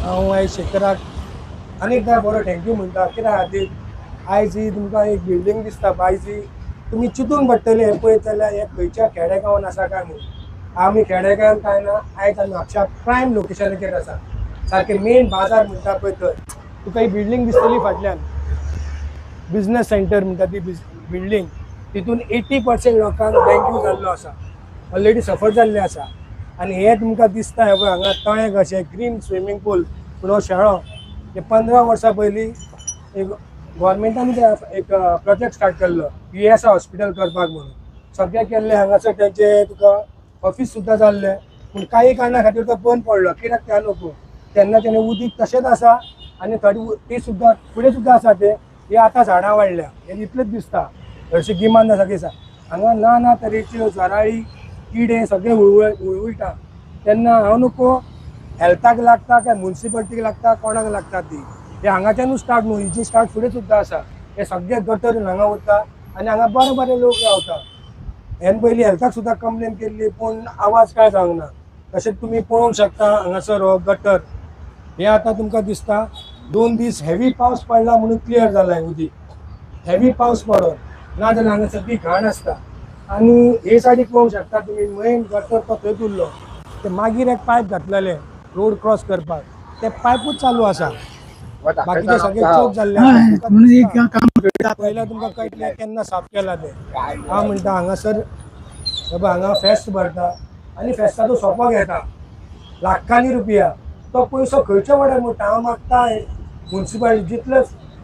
हांव आयज शेखराक आनीकदा बरो थँक्यू म्हणटा कित्याक खातीर आयज ही तुमकां एक बिल्डींग दिसता आयज ही तुमी चिंतूंक पडटली हें पळयत जाल्यार हें खंयच्या खेडेगांवान आसा काय म्हणून आमी खेडेगांवान काय ना आयज आमी म्हापशा प्रायम लोकेशनाचेर आसा सारकें मेन बाजार म्हणटा पळय थंय तुका ही बिल्डींग दिसतली फाटल्यान बिजनस सेंटर म्हणटा ती बिल्डींग तितून 80% लोकांक डेंग्यू जाल्लो आसा ऑलरेडी सफर जाल्ले आसा आनी हे तुमकां दिसता हे पळय हांगा तळे कशें ग्रीन स्विमींग पूल पूण हो शाळो हे 15 वर्सां पयलीं एक गोवोरमेंटान एक प्रोजेक्ट स्टार्ट केल्लो ESI हॉस्पिटल करपाक म्हणून सगळे केल्ले हांगासर तेंचे तुका ऑफिस सुद्दां जाल्लें पूण काही कारणां खातीर तो बंद पडलो कित्याक त्या नको तेन्ना तेणें उदीक तशेंच आसा आनी थोडी ती सुद्दां फुडें सुद्दां आसा ते हे आतां झाडां वाडल्या हे इतलेंच दिसता हरशीं गिमान आसा की हांगा ना तरेच्यो जराळी किडे सगळे उळवळटा तेन्ना हांव नको हेल्थाक लागता काय म्युन्सिपालिटीक लागता कोणाक लागता ती हे हांगाच्यानूच स्टार्ट न्हू हिची स्टार्ट फुडें सुद्दां आसा हे सगळे गटर हांगा वता आनी हांगा बरे लोक रावता हेन पयलीं हेल्थाक सुद्दां कंप्लेन केल्ली पूण आवाज काय जावंक ना तशेंच तुमी पळोवंक शकता हांगासर हो गटर हे आतां तुमकां दिसता 2 दीस हेवी पावस पडला म्हणून क्लियर जाला उदीक हेवी पावस पडोन ना जाल्यार हांगा सगळी घाण आसता आनी हे सायडीक पळोवंक शकता तुमी मेन गटर तो थंय उरलो ते मागीर एक पायप घातलेले रोड क्रॉस करपाक ते पायपूच चालू आसा बाकीचे सगळे चोक जाल्ले पयल्या तुमकां कळटलें केन्ना साफ केला ते हांव म्हणटा हांगासर हांगा फेस्त भरता आनी फेस्ताचो सोपो घेता लाखांनी रुपया तो पयसो खंयच्या वाड्यार म्हणटा हांव मागता म्युन्सिपालिटी जितलो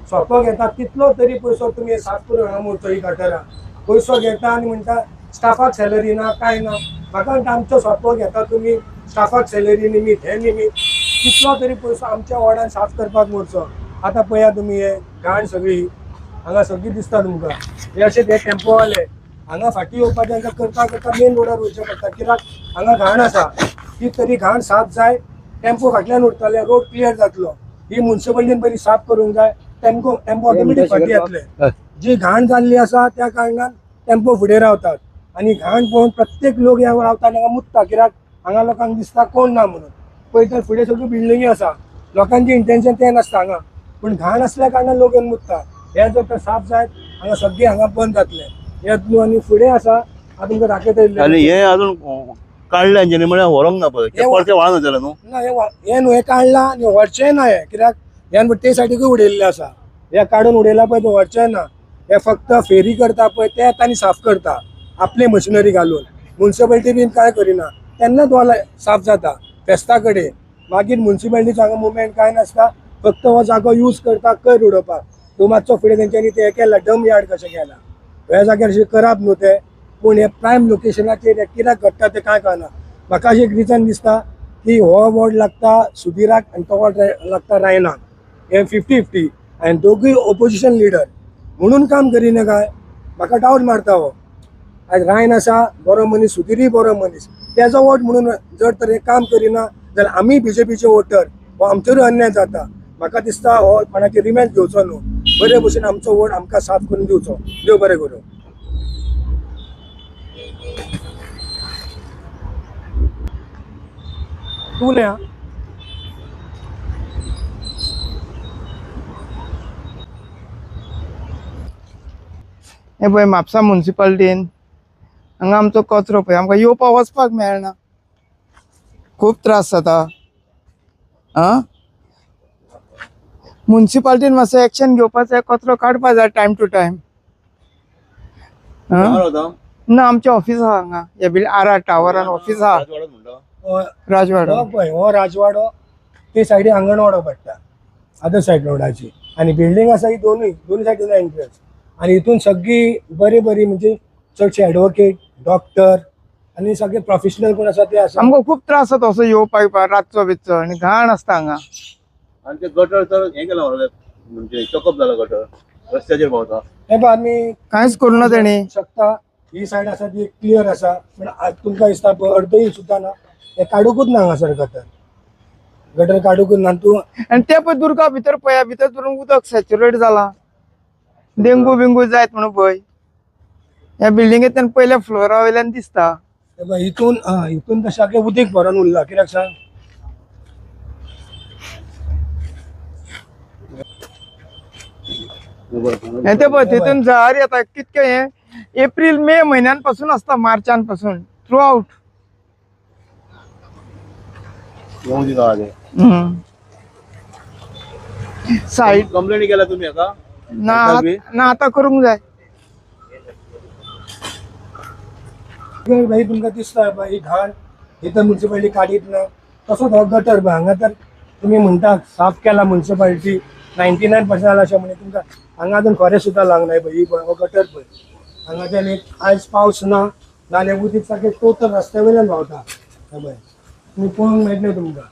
सोपो घेता तितलो तरी पयसो तुमी साफ करून हांगा मोडचो ही गटरां पयसो घेता आनी म्हणटा स्टाफाक सॅलरी ना काय ना म्हाका म्हणटा आमचो सोपो घेता तुमी स्टाफाक सॅलरी निमीत हे निमीत तितलो तरी पयसो आमच्या वाड्यान साफ करपाक मोडचो आतां पळया तुमी हे घाण सगळी हांगा सगळी दिसता तुमकां हे अशें ते टेम्पोवाले हांगा फाटीं येवपाचें हांकां करता मेन रोडार वयचें पडटा कित्याक हांगा घाण आसा ती तरी घाण साफ जाय टेम्पो फाटल्यान उरतले रोड क्लियर जातलो ही म्युन्सिपालिटीन पयलीं साफ करूंक जाय टेम्पो ऑटोमॅटीक फाटीं येतले जी घाण जाल्ली आसा त्या कारणान टेम्पो फुडें रावतात आनी घाण पळोवन प्रत्येक लोक ह्या रावता हांगा मुत्ता कित्याक हांगा लोकांक दिसता कोण ना म्हणून पळयता फुडें सगळ्यो बिल्डिंगी आसा लोकांचें इंटेन्शन तें नासता हांगा पूण घाण आसल्या कारणान लोक येवन मुत्ता हे जर तर साफ जायत हांगा सगळें हांगा बंद जातलें हे न्हू आनी फुडें आसा हांव तुमकां दाखयता आनी हे अजून काडले अंजनी म्हळ्यार व्हरोंक ना पळय परते व्हाळान जालें न्हू ना हे न्हू हे काडला आनी व्हरचें ना हे कित्याक ह्यान ते सायडीकूय उडयल्लें आसा हे काडून उडयला पळय ते व्हरचें ना हे फक्त फेरी करता पळय ते येता आनी साफ करता आपले मशिनरी घालून म्युन्सिपालिटी बीन कांय करिना तेन्नाच हो साफ जाता फेस्ता कडेन मागीर म्युन्सिपालिटीचो हांगा मुवमेंट कांय नासता फक्त हो जागो यूज करता कोयर उडोवपाक तो मातसो फुडें तेंच्यांनी ते केला डम यार्ड कशें केला ह्या जाग्यार अशें करप न्हू ते पूण हे प्रायम लोकेशनाचेर कित्याक घडटा ते कांय कळना म्हाका अशें एक रिजन दिसता की हो वॉर्ड लागता सुधिराक आनी तो वॉर्ड लागता रायनाक हे 50-50 आनी दोगूय ऑपोजिशन लिडर म्हणून काम करिना काय म्हाका डावट मारता हो आज रायन आसा बरो मनीस सुधिरूय बरो मनीस तेजो वोट म्हणून जर तर हे काम करिना जाल्यार आमी BJPचे वोटर हो आमचेरूय अन्याय जाता म्हाका दिसता हो कोणाचे रिमेंड घेवचो न्हू बरे भशेन आमचो वोट आमकां साफ करून दिवचो देव बरें करूं तुल्या हे पळय म्हापसा म्युन्सिपालिटीन हांगा आमचो कचरो पळय आमकां येवपाक वचपाक मेळना खूब त्रास जाता आं म्युन्सिपालिटीन मातसो एक्शन घेवपाचो कचरो काडपा जाय टायम टू टायम ना आमचें ऑफिस आहा हांगा हे RR टावरान ऑफिस आहा राजवाडो पळय हो राजवाडो ते सायडीन अंगणवाडो पडटा अदर सायड रोडाची आनी बिल्डींग आसा ही दोनूय सायडीन एंट्रन्स आनी हितून सगळी बरी म्हणजे चडशे एडवोकेट डॉक्टर आनी सगळे प्रोफेशनल कोण आसा ते आसा आमकां खूब त्रास जाता असो येवपाक रातचो बिचो आनी घाण आसता हांगा आनी ते गटर तर हे केला म्हणजे चॉकअप जाला गटर रस्त्याचेर भोंवता हे पळय आमी कांयच करूं ना तेणी शकता ही सायड आसा ती क्लियर आसा पूण तुमकां दिसता अर्दय सुद्दां ना हे काडूकूच ना हांगासर गटर काडूकूच ना तूं आनी ते पळय दुर्गा भितर पळया भितर धरून उदक सॅच्युरेट जाला डेंगू बिंगू जायत म्हणून पळय ह्या बिल्डिंगेंतल्यान पयल्या फ्लोरा वयल्यान दिसता हे पळय, इथून तर सारखे उदीक भरून उरला कित्याक सांग. हे ते पळय तिथून जळार येता कितके हे एप्रिल मे महिन्यांपासून असता, मार्चांपासून थ्रू आउट. येऊन गावात आहे. साईड कंप्लेंट केला तुम्ही आता ना आता करूंक जाय. भाई तुमका दिसता भाई घाण इथं म्युन्सिपाल्टी काढीत ना तसोच हो गटर पळय हांगा तर तुम्ही म्हणता साफ केला म्युन्सिपाल्टी 99% जाला अशें म्हणजे तुमकां हांगा अजून खरें सुद्दां लागनाय पळय. ही पळय हो गटर पळय हांगाच्यान एक आयज पावस ना नाल्यार उदीक सारकें टोटल रस्त्या वयल्यान व्हांवता. हे पळय तुम्ही पळोवंक मेळटलें तुमकां.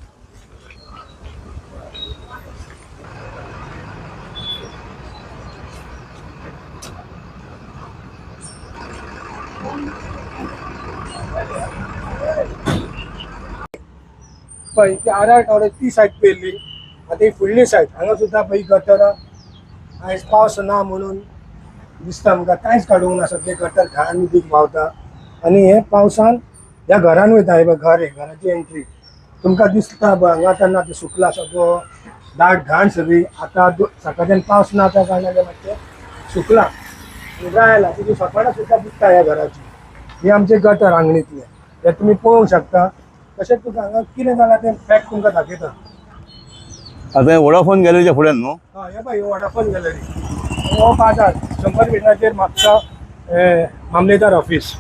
पळय ती आरार टावर ती सायड पयली आतां ही फुडली सायड हांगा सुद्दां पळय गटर आयज पावस ना म्हणून दिसता आमकां कांयच काडूंक ना. सगळे गटर घाण उदीक व्हांवता आनी हे पावसान ह्या घरान वयता. हे पळय घर हे घराची एंट्री तुमकां दिसता पळय हांगा तेन्ना ते सुकला सगळो दाट घाण सगळी. आतां सकाळच्यान पावस ना त्या कारणान मातशें सुकला जायला तुजी सकाळां सुद्दां दिसता ह्या घराची. हे आमचे गटर आंगणीतले हे तुमी पळोवंक शकता. तशेंच तुका हांगा कितें जालां तें फॅक्ट तुमकां दाखयता. आता हे वोडाफोन गॅलरीच्या फुड्यान न्हू. हे पळय वॉटरफॉल गॅलरी हो बाजार 100 मिटराचेर म्हापसा मामलेदार ऑफिस.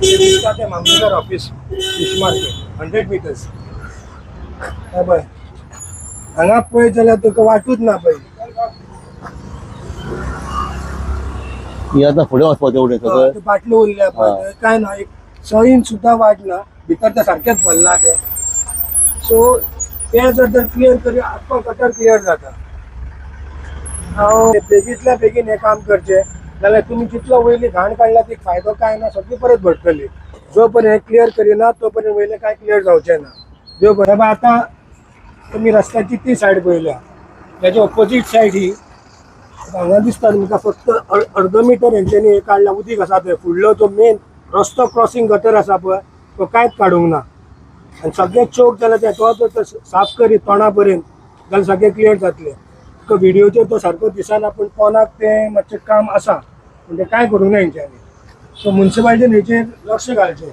दिसता तें मामलेदार ऑफिस फिश मार्केट 100 मिटर्स. हे पळय हांगा पळयत जाल्यार तुका वाटूच ना पळय. ही आता फुडें वचपाक तेवढे सगळं ते बाटल्यो उरल्या पळय काय ना एक सईन सुद्दां वाट ना. भितर ते सारकेंच भरला ते. सो ते जर क्लियर करी आख्खो गटर क्लियर जाता. हांव बेगींतल्या बेगीन हें काम करचें जाल्यार तुमी जितलो वयली घाण काडला ती फायदो काय ना सगळी परत भरतली. जो पर्यंत हें क्लियर करिना तो पर्यंत वयलें काय क्लियर जावचें ना. देव बरें. आतां तुमी रस्त्याची ती सायड पळयल्या तेच्या ऑपोजीट सायड ही हांगा दिसता तुमकां फक्त अर्द मिटर हेंच्यांनी हे काडला. उदीक आसा थंय फुडलो तो मेन रस्तो क्रॉसिंग गटर आसा पळय तो कांयच काडूंक ना. आनी सगळे चोक जाल्यार ते तो साफ करीत तोंडा पर्यंत जाल्यार सगळें क्लियर जातलें. तो व्हिडिओचेर तो सारको दिसना पूण पोनाक तें मातशें काम आसा पूण तें कांय करूंक ना हेंच्यांनी. सो म्युन्सिपाल्टीन हेचेर लक्ष घालचें.